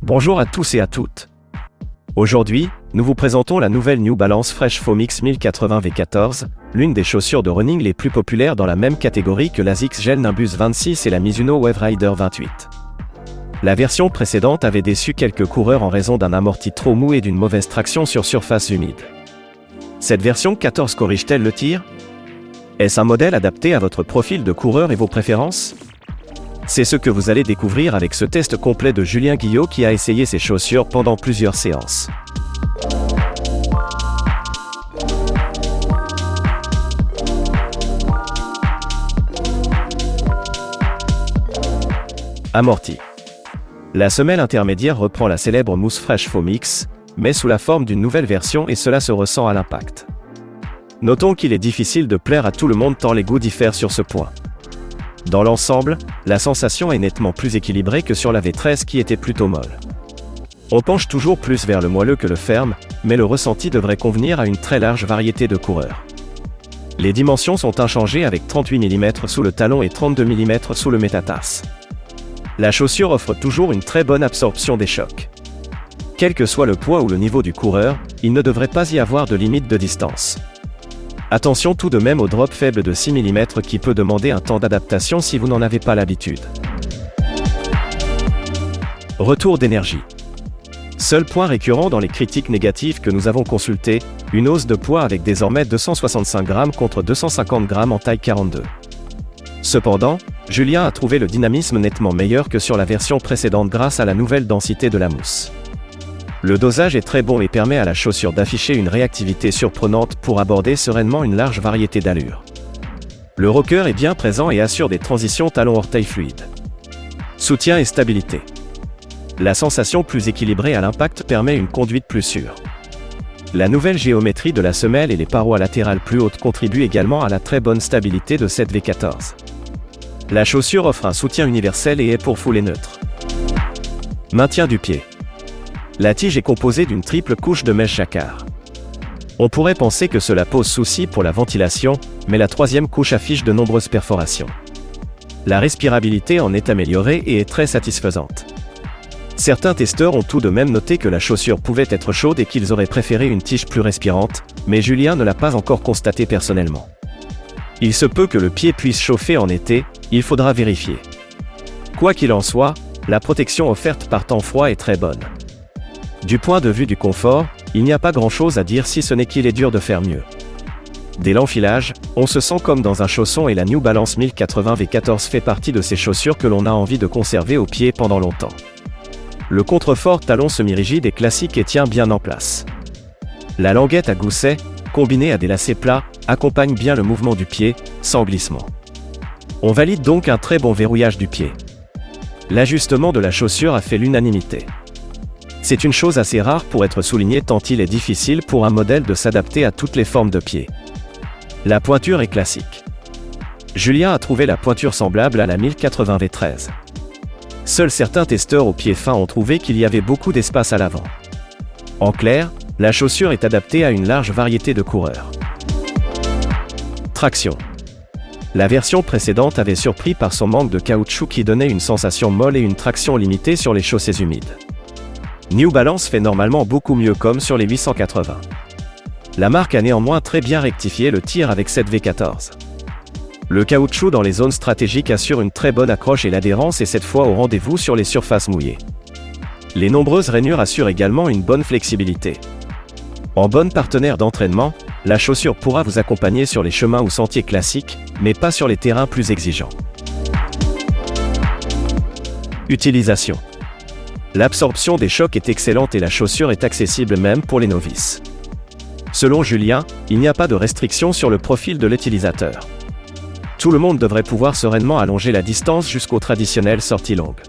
Bonjour à tous et à toutes. Aujourd'hui, nous vous présentons la nouvelle New Balance Fresh Foam X 1080 V14, l'une des chaussures de running les plus populaires dans la même catégorie que l'ASICS Gel Nimbus 26 et la Mizuno Wave Rider 28. La version précédente avait déçu quelques coureurs en raison d'un amorti trop mou et d'une mauvaise traction sur surface humide. Cette version 14 corrige-t-elle le tir ? Est-ce un modèle adapté à votre profil de coureur et vos préférences ? C'est ce que vous allez découvrir avec ce test complet de Julien Guillot qui a essayé ces chaussures pendant plusieurs séances. Amorti. La semelle intermédiaire reprend la célèbre mousse Fresh Foam X, mais sous la forme d'une nouvelle version et cela se ressent à l'impact. Notons qu'il est difficile de plaire à tout le monde tant les goûts diffèrent sur ce point. Dans l'ensemble, la sensation est nettement plus équilibrée que sur la V13 qui était plutôt molle. On penche toujours plus vers le moelleux que le ferme, mais le ressenti devrait convenir à une très large variété de coureurs. Les dimensions sont inchangées avec 38 mm sous le talon et 32 mm sous le métatarse. La chaussure offre toujours une très bonne absorption des chocs. Quel que soit le poids ou le niveau du coureur, il ne devrait pas y avoir de limite de distance. Attention tout de même au drop faible de 6 mm qui peut demander un temps d'adaptation si vous n'en avez pas l'habitude. Retour d'énergie. Seul point récurrent dans les critiques négatives que nous avons consultées, une hausse de poids avec désormais 265 g contre 250 g en taille 42. Cependant, Julien a trouvé le dynamisme nettement meilleur que sur la version précédente grâce à la nouvelle densité de la mousse. Le dosage est très bon et permet à la chaussure d'afficher une réactivité surprenante pour aborder sereinement une large variété d'allures. Le rocker est bien présent et assure des transitions talon-orteil fluides. Soutien et stabilité. La sensation plus équilibrée à l'impact permet une conduite plus sûre. La nouvelle géométrie de la semelle et les parois latérales plus hautes contribuent également à la très bonne stabilité de cette V14. La chaussure offre un soutien universel et est pour foulée neutre. Maintien du pied. La tige est composée d'une triple couche de mèche jacquard. On pourrait penser que cela pose souci pour la ventilation, mais la troisième couche affiche de nombreuses perforations. La respirabilité en est améliorée et est très satisfaisante. Certains testeurs ont tout de même noté que la chaussure pouvait être chaude et qu'ils auraient préféré une tige plus respirante, mais Julien ne l'a pas encore constaté personnellement. Il se peut que le pied puisse chauffer en été, il faudra vérifier. Quoi qu'il en soit, la protection offerte par temps froid est très bonne. Du point de vue du confort, il n'y a pas grand-chose à dire si ce n'est qu'il est dur de faire mieux. Dès l'enfilage, on se sent comme dans un chausson et la New Balance 1080 V14 fait partie de ces chaussures que l'on a envie de conserver au pied pendant longtemps. Le contrefort talon semi-rigide est classique et tient bien en place. La languette à gousset, combinée à des lacets plats, accompagne bien le mouvement du pied, sans glissement. On valide donc un très bon verrouillage du pied. L'ajustement de la chaussure a fait l'unanimité. C'est une chose assez rare pour être soulignée tant il est difficile pour un modèle de s'adapter à toutes les formes de pied. La pointure est classique. Julien a trouvé la pointure semblable à la 1080 V13. Seuls certains testeurs aux pieds fins ont trouvé qu'il y avait beaucoup d'espace à l'avant. En clair, la chaussure est adaptée à une large variété de coureurs. Traction. La version précédente avait surpris par son manque de caoutchouc qui donnait une sensation molle et une traction limitée sur les chaussées humides. New Balance fait normalement beaucoup mieux comme sur les 880. La marque a néanmoins très bien rectifié le tir avec cette V14. Le caoutchouc dans les zones stratégiques assure une très bonne accroche et l'adhérence est cette fois au rendez-vous sur les surfaces mouillées. Les nombreuses rainures assurent également une bonne flexibilité. En bonne partenaire d'entraînement, la chaussure pourra vous accompagner sur les chemins ou sentiers classiques, mais pas sur les terrains plus exigeants. Utilisation. L'absorption des chocs est excellente et la chaussure est accessible même pour les novices. Selon Julien, il n'y a pas de restriction sur le profil de l'utilisateur. Tout le monde devrait pouvoir sereinement allonger la distance jusqu'aux traditionnelles sorties longues.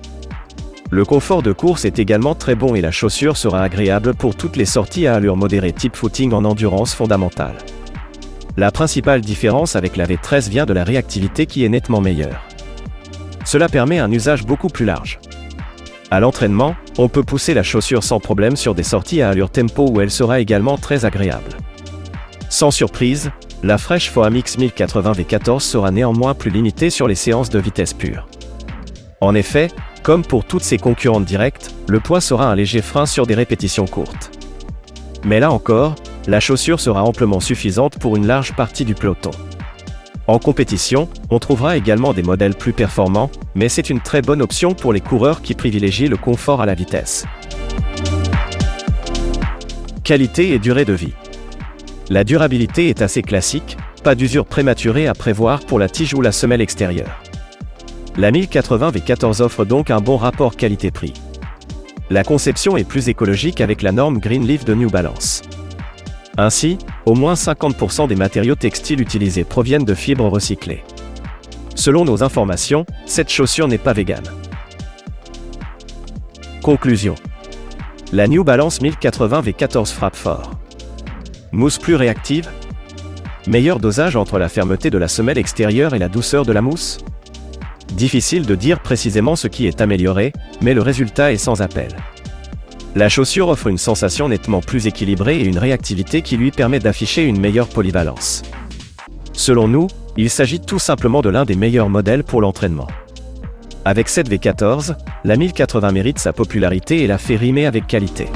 Le confort de course est également très bon et la chaussure sera agréable pour toutes les sorties à allure modérée type footing en endurance fondamentale. La principale différence avec la V13 vient de la réactivité qui est nettement meilleure. Cela permet un usage beaucoup plus large. À l'entraînement, on peut pousser la chaussure sans problème sur des sorties à allure tempo où elle sera également très agréable. Sans surprise, la Fresh Foam X 1080 V14 sera néanmoins plus limitée sur les séances de vitesse pure. En effet, Comme pour toutes ses concurrentes directes, le poids sera un léger frein sur des répétitions courtes. Mais là encore, la chaussure sera amplement suffisante pour une large partie du peloton. En compétition, on trouvera également des modèles plus performants, mais c'est une très bonne option pour les coureurs qui privilégient le confort à la vitesse. Qualité et durée de vie. La durabilité est assez classique, pas d'usure prématurée à prévoir pour la tige ou la semelle extérieure. La 1080 V14 offre donc un bon rapport qualité-prix. La conception est plus écologique avec la norme Green Leaf de New Balance. Ainsi, au moins 50% des matériaux textiles utilisés proviennent de fibres recyclées. Selon nos informations, cette chaussure n'est pas végane. Conclusion. La New Balance 1080 V14 frappe fort. Mousse plus réactive? Meilleur dosage entre la fermeté de la semelle extérieure et la douceur de la mousse? Difficile de dire précisément ce qui est amélioré, mais le résultat est sans appel. La chaussure offre une sensation nettement plus équilibrée et une réactivité qui lui permet d'afficher une meilleure polyvalence. Selon nous, il s'agit tout simplement de l'un des meilleurs modèles pour l'entraînement. Avec cette V14, la 1080 mérite sa popularité et la fait rimer avec qualité.